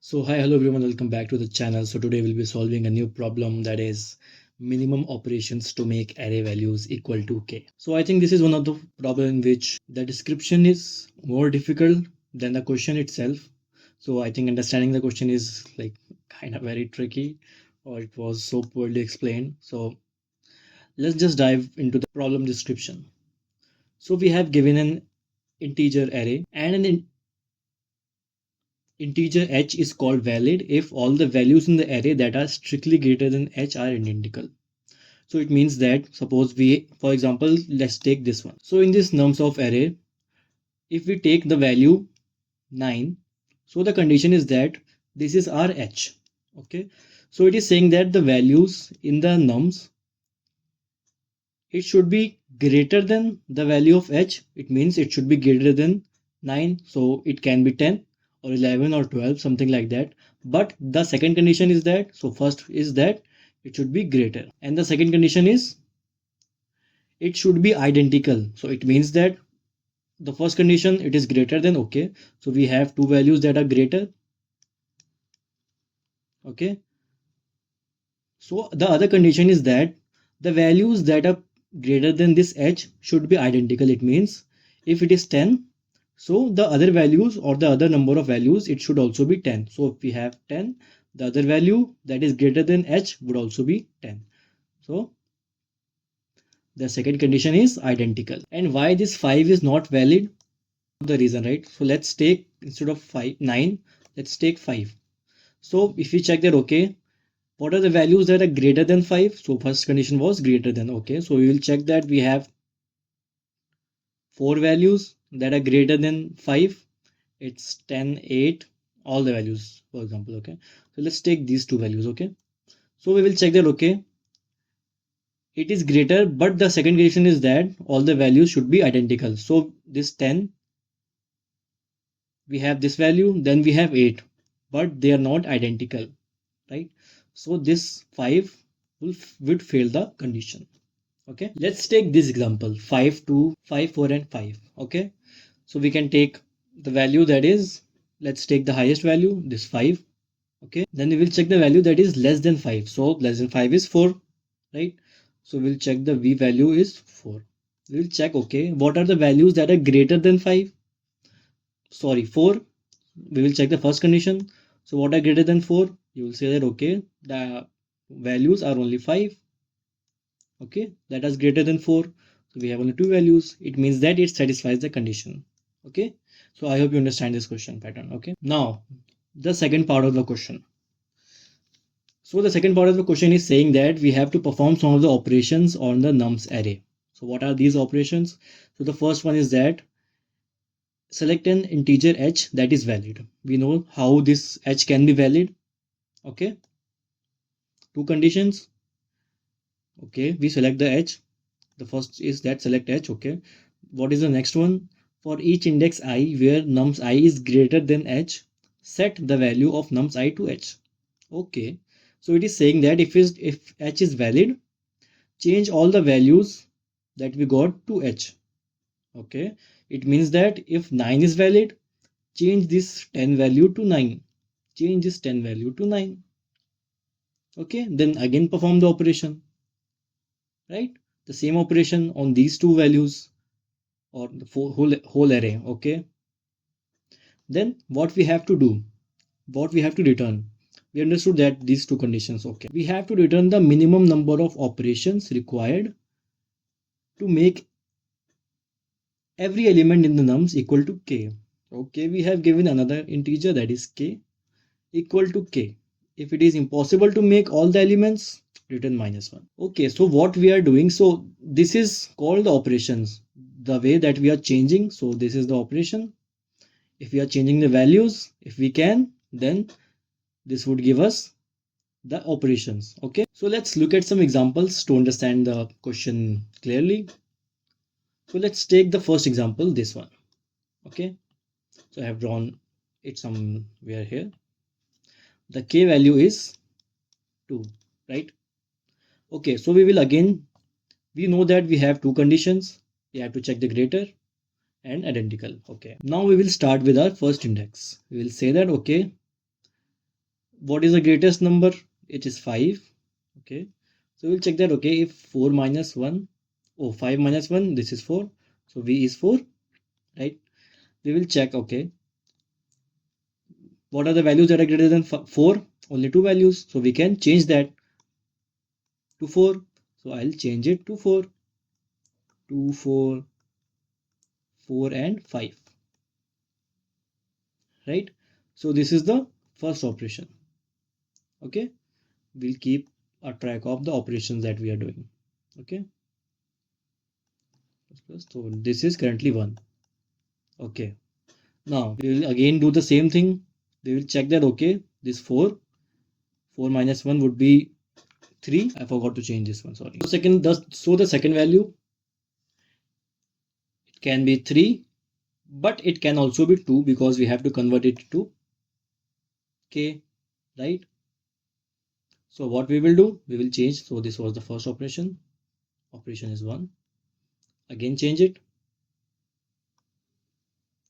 So hi, hello everyone, welcome back to the channel. So today we'll be solving a new problem, that is minimum operations to make array values equal to k. So I think this is one of the problem in which the description is more difficult than the question itself. So I think understanding the question is like kind of very tricky, or it was so poorly explained. So let's just dive into the problem description. So we have given an integer array, and an integer h is called valid if all the values in the array that are strictly greater than h are identical. So it means that suppose we, for example, let's take this one. So in this nums of array, if we take the value 9, so the condition is that this is our h. Okay. So it is saying that the values in the nums, it should be greater than the value of h. It means it should be greater than 9. So it can be 10 or 11 or 12, something like that. But the second condition is that, so first is that it should be greater. And the second condition is it should be identical. So it means that the first condition, it is greater than, okay. So we have two values that are greater. Okay. So the other condition is that the values that are greater than this h should be identical. It means if it is 10, so the other values or the other number of values, it should also be 10. So if we have 10, the other value that is greater than h would also be 10. So the second condition is identical. And why this 5 is not valid? The reason, right? So let's take, instead of 9, let's take 5. So if we check that, okay, what are the values that are greater than 5? So first condition was greater than, okay. So we will check that we have 4 values that are greater than 5. It's 10, 8, all the values, for example, okay. So let's take these two values, okay. So we will check that, okay, it is greater, but the second condition is that all the values should be identical. So this 10, we have this value, then we have 8, but they are not identical, right? So this 5 would fail the condition. Okay, let's take this example 5, 2, 5, 4 and 5. Okay, so we can take the value that is, let's take the highest value, this 5. Okay, then we will check the value that is less than 5. So less than 5 is 4, right? So we'll check the v value is 4. We'll check, okay, what are the values that are greater than 5? Sorry, 4. We will check the first condition. So what are greater than 4? You will say that, okay, the values are only 5. Okay, that is greater than 4. So we have only two values. It means that it satisfies the condition. Okay, so I hope you understand this question pattern. Okay, now the second part of the question. So the second part of the question is saying that we have to perform some of the operations on the nums array. So what are these operations? So the first one is that select an integer h that is valid. We know how this h can be valid. Okay, two conditions. Okay, we select the h. The first is that select h. Okay, what is the next one? For each index I where nums I is greater than h, set the value of nums I to h. Okay, so it is saying that if h is valid, change all the values that we got to h. Okay, it means that if 9 is valid, change this 10 value to 9. Change this 10 value to 9. Okay, then again perform the operation, right? The same operation on these two values or the whole array. Okay, then what we have to do, what we have to return, we understood that these two conditions. Okay, we have to return the minimum number of operations required to make every element in the nums equal to k. Okay, we have given another integer that is k equal to k. If it is impossible to make all the elements, return -1. Okay, so what we are doing, so this is called the operations, the way that we are changing. So this is the operation. If we are changing the values, if we can, then this would give us the operations. Okay, so let's look at some examples to understand the question clearly. So let's take the first example, this one. Okay, so I have drawn it somewhere here. The k value is 2, right? Okay, so we will again, we know that we have two conditions. We have to check the greater and identical. Okay, now we will start with our first index. We will say that, okay, what is the greatest number? It is 5. Okay, so we'll check that. Okay, if 4 minus 1, oh, 5 minus 1, this is 4, so v is 4, right? We will check. Okay, what are the values that are greater than 4? Only two values, so we can change that to 4. So I'll change it to 4, 2, 4, 4 and 5, right? So this is the first operation. Okay, we'll keep a track of the operations that we are doing. Okay, so this is currently 1. Okay, now we will again do the same thing. We will check that. Okay, this 4 minus 1 would be 3. I forgot to change this one, sorry. So the second value, it can be 3, but it can also be 2 because we have to convert it to k, right? So what we will do, we will change. So this was the first operation. Operation is 1. Again change it.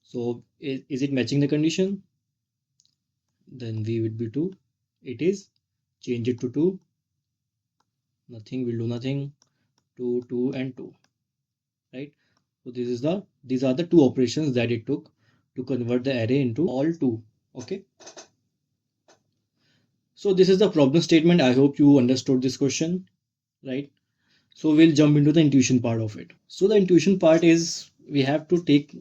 So is it matching the condition? Then v would be 2. It is. Change it to 2. Nothing, will do nothing. 2, 2 and 2, right? So these are the two operations that it took to convert the array into all 2. Okay, so this is the problem statement. I hope you understood this question, right? So we'll jump into the intuition part of it. So the intuition part is we have to take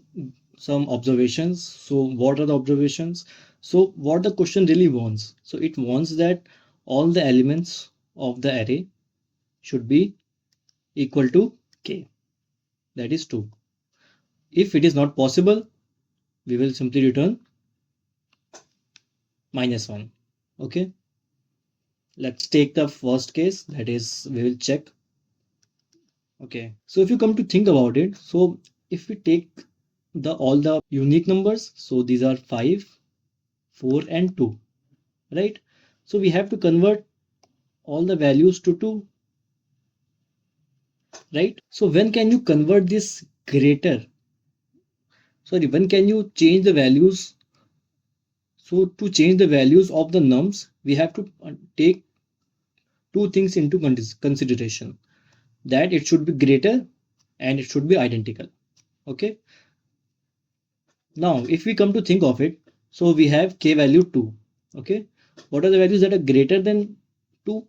some observations. So what are the observations? So what the question really wants? So it wants that all the elements of the array should be equal to k, that is 2. If it is not possible, we will simply return -1. Okay, let's take the first case, that is we will check. Okay, so if you come to think about it, so if we take all the unique numbers, so these are 5, 4 and 2, right? So we have to convert all the values to 2, right? So when can you convert this greater? Sorry, when can you change the values? So to change the values of the nums, we have to take two things into consideration, that it should be greater and it should be identical. Okay, now if we come to think of it, so we have k value 2. Okay, what are the values that are greater than 2?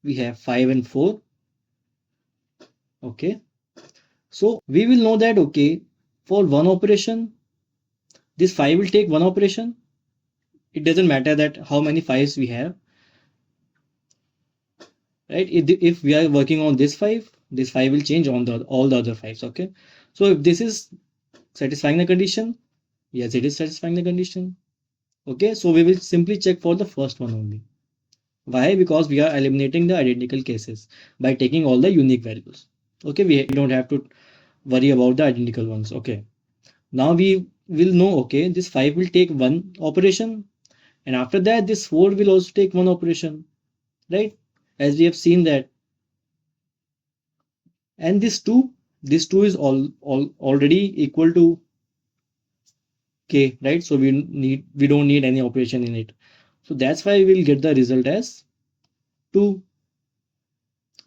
We have 5 and 4. Okay, so we will know that, okay, for one operation, this 5 will take one operation. It doesn't matter that how many 5s we have, right? If we are working on this 5 will change on all the other 5s. Okay, so if this is satisfying the condition, yes, it is satisfying the condition. Okay, so we will simply check for the first one only. Why? Because we are eliminating the identical cases by taking all the unique values. Okay, we don't have to worry about the identical ones. Okay, now we will know, okay, this 5 will take one operation, and after that this 4 will also take one operation, right? As we have seen that. And this 2 is already equal to k, right? So we don't need any operation in it. So that's why we'll get the result as 2,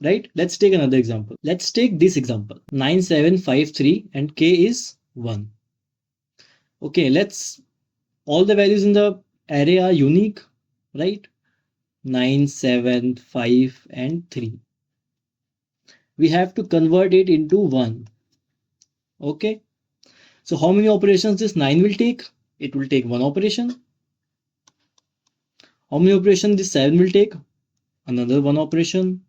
right? Let's take another example. Let's take this example, 9, 7, 5, 3 and k is 1. Okay, all the values in the array are unique, right? 9, 7, 5 and 3. We have to convert it into 1. Okay, so how many operations this 9 will take? It will take one operation. How many operations this 7 will take? Another one operation.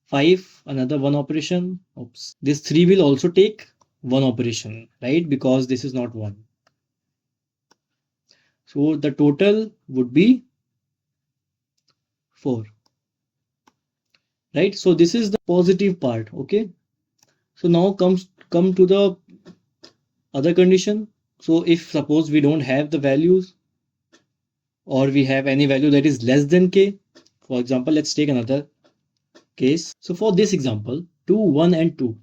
5, another one operation. Oops. This 3 will also take one operation, right? Because this is not 1. So the total would be 4, right? So this is the positive part. Okay, so now come to the other condition. So if suppose we don't have the values, or we have any value that is less than k, for example, let's take another case. So for this example, 2, 1 and 2,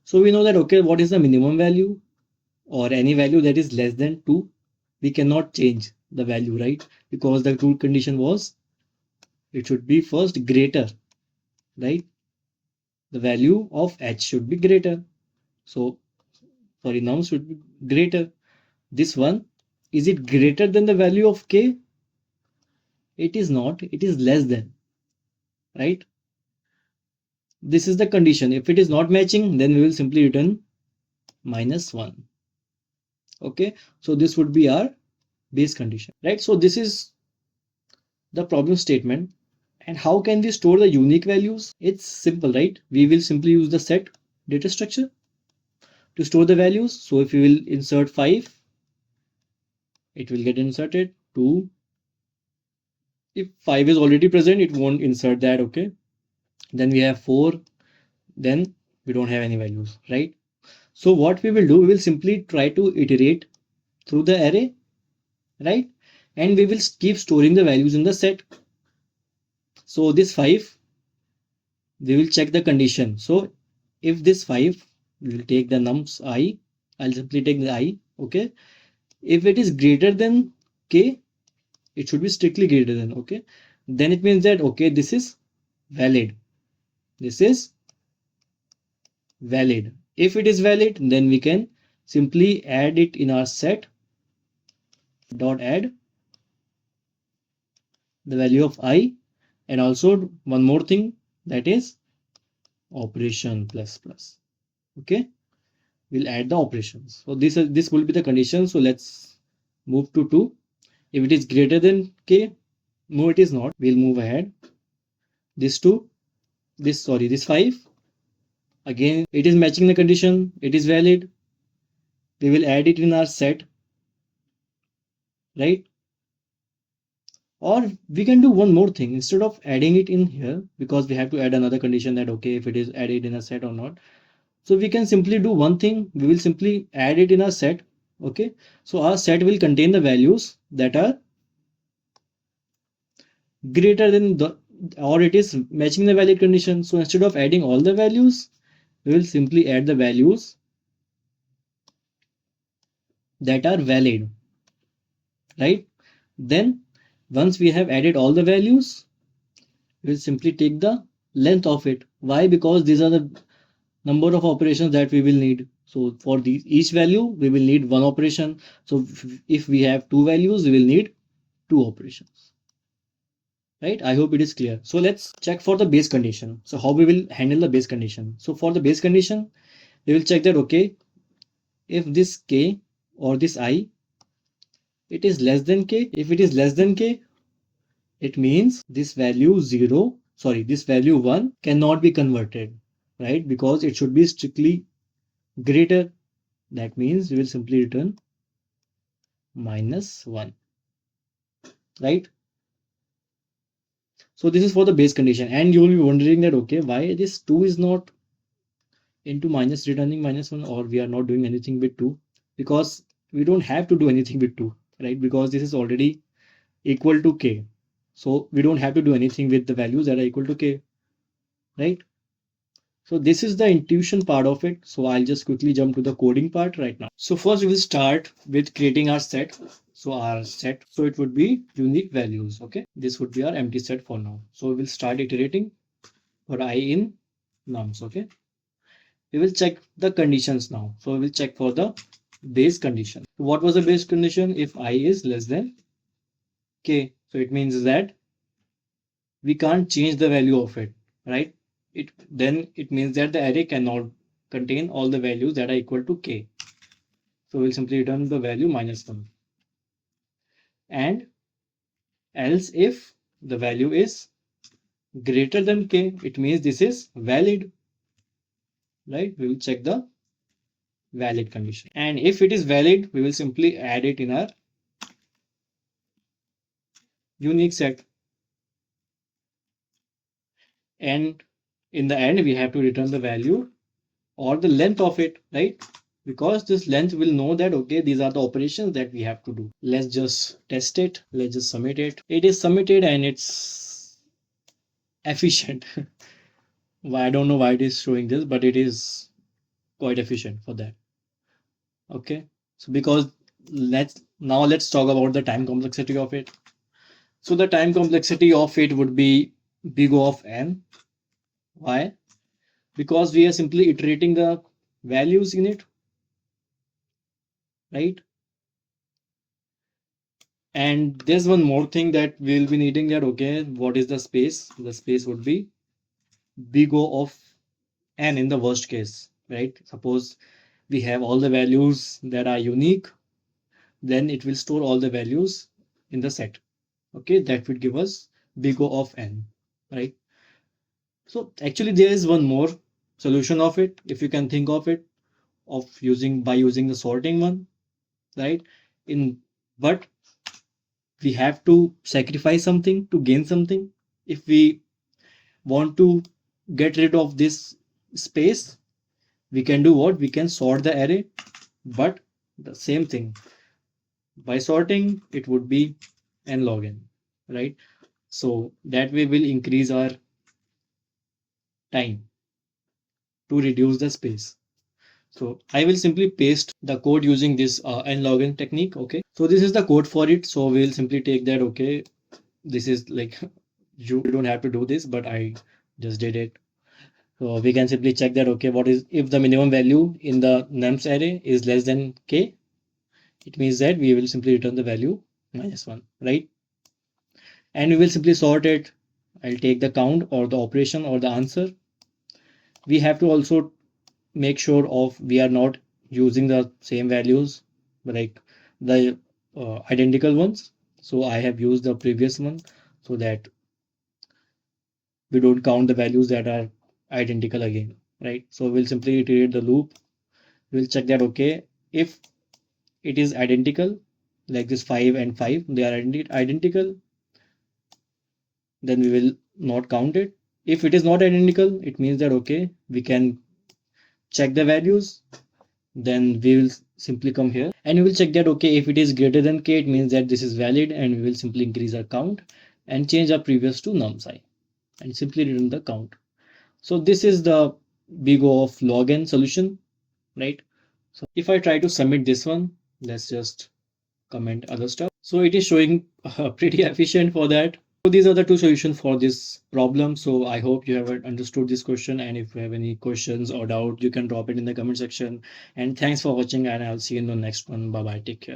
so we know that, okay, what is the minimum value, or any value that is less than 2 we cannot change, the value, right? Because the true condition was it should be first greater, right? The value of h should be greater. So, sorry, num should be greater. This one, is it greater than the value of k? It is not, it is less than, right? This is the condition. If it is not matching, then we will simply return -1. Okay, so this would be our base condition, right? So this is the problem statement. And how can we store the unique values? It's simple, right? We will simply use the set data structure to store the values. So if we will insert 5, it will get inserted. 2, if 5 is already present, it won't insert that. Okay, then we have 4, then we don't have any values, right? So what we will do, we will simply try to iterate through the array, right? And we will keep storing the values in the set. So this 5, we will check the condition. So if this 5, we will take the nums I, I'll simply take the I, okay? If it is greater than k, it should be strictly greater than, okay? Then it means that, okay, this is valid. This is valid. If it is valid, then we can simply add it in our set dot add the value of I, and also one more thing, that is operation plus plus. Okay, we'll add the operations. So this will be the condition. So let's move to 2. If it is greater than k, no it is not, we'll move ahead. This 2, this 5, again it is matching the condition, it is valid, we will add it in our set, right? Or we can do one more thing. Instead of adding it in here, because we have to add another condition that, okay, if it is added in a set or not. So we can simply do one thing. We will simply add it in our set. Okay, so our set will contain the values that are greater than the, or it is matching the valid condition. So instead of adding all the values, we will simply add the values that are valid, right? Then once we have added all the values, we will simply take the length of it. Why? Because these are the number of operations that we will need. So for each value, we will need one operation. So if we have 2 values, we will need 2 operations, right? I hope it is clear. So let's check for the base condition. So how we will handle the base condition? So for the base condition, we will check that, okay, if this k or this I, it is less than k. If it is less than k, it means this value 0, sorry, this value 1 cannot be converted, right? Because it should be strictly greater. That means we will simply return -1, right? So this is for the base condition, and you will be wondering that, okay, why this 2 is not into minus returning -1, or we are not doing anything with 2? Because we don't have to do anything with 2, right? Because this is already equal to k. So we don't have to do anything with the values that are equal to k, right? So this is the intuition part of it. So I'll just quickly jump to the coding part right now. So first we will start with creating our set. So our set, so it would be unique values. Okay, this would be our empty set for now. So we will start iterating for I in nums. Okay, we will check the conditions now. So we will check for the base condition. What was the base condition? If I is less than k. So it means that we can't change the value of it, right? Then it means that the array cannot contain all the values that are equal to k. So we'll simply return the value -1. And else if the value is greater than k, it means this is valid, right? We will check the valid condition. And if it is valid, we will simply add it in our unique set. And in the end, we have to return the value or the length of it, right? Because this length will know that, okay, these are the operations that we have to do. Let's just test it. Let's just submit it. It is submitted and it's efficient. I don't know why it is showing this, but it is quite efficient for that. Okay, so because let's Now let's talk about the time complexity of it. So the time complexity of it would be big O of n. Why? Because we are simply iterating the values in it, right? And there's one more thing that we'll be needing, that okay, what is the space? The space would be big O of n in the worst case, right? Suppose we have all the values that are unique, then it will store all the values in the set. Okay, that would give us big O of n, right? So actually there is one more solution of it, if you can think of it, of using by using the sorting one, right? In but we have to sacrifice something to gain something. If we want to get rid of this space, we can do what? We can sort the array, but the same thing. By sorting, it would be n log n, right? So that way will increase our time to reduce the space. So I will simply paste the code using this n log n technique. Okay. So this is the code for it. So we'll simply take that. Okay. This is like, you don't have to do this, but I just did it. So we can simply check that, okay, what is, if the minimum value in the nums array is less than k, it means that we will simply return the value -1, right? And we will simply sort it. I'll take the count or the operation or the answer. We have to also make sure of we are not using the same values, like the identical ones. So I have used the previous one so that we don't count the values that are identical again, right? So we'll simply iterate the loop. We'll check that, okay, if it is identical, like this 5 and 5, they are identical, then we will not count it. If it is not identical, it means that, okay, we can check the values, then we will simply come here and we will check that, okay, if it is greater than k, it means that this is valid, and we will simply increase our count and change our previous to nums and simply return the count. So this is the big O of log n solution, right? So if I try to submit this one, let's just comment other stuff. So it is showing pretty efficient for that. So these are the two solutions for this problem. So I hope you have understood this question, and if you have any questions or doubt, you can drop it in the comment section. And thanks for watching, and I'll see you in the next one. Bye bye. Take care.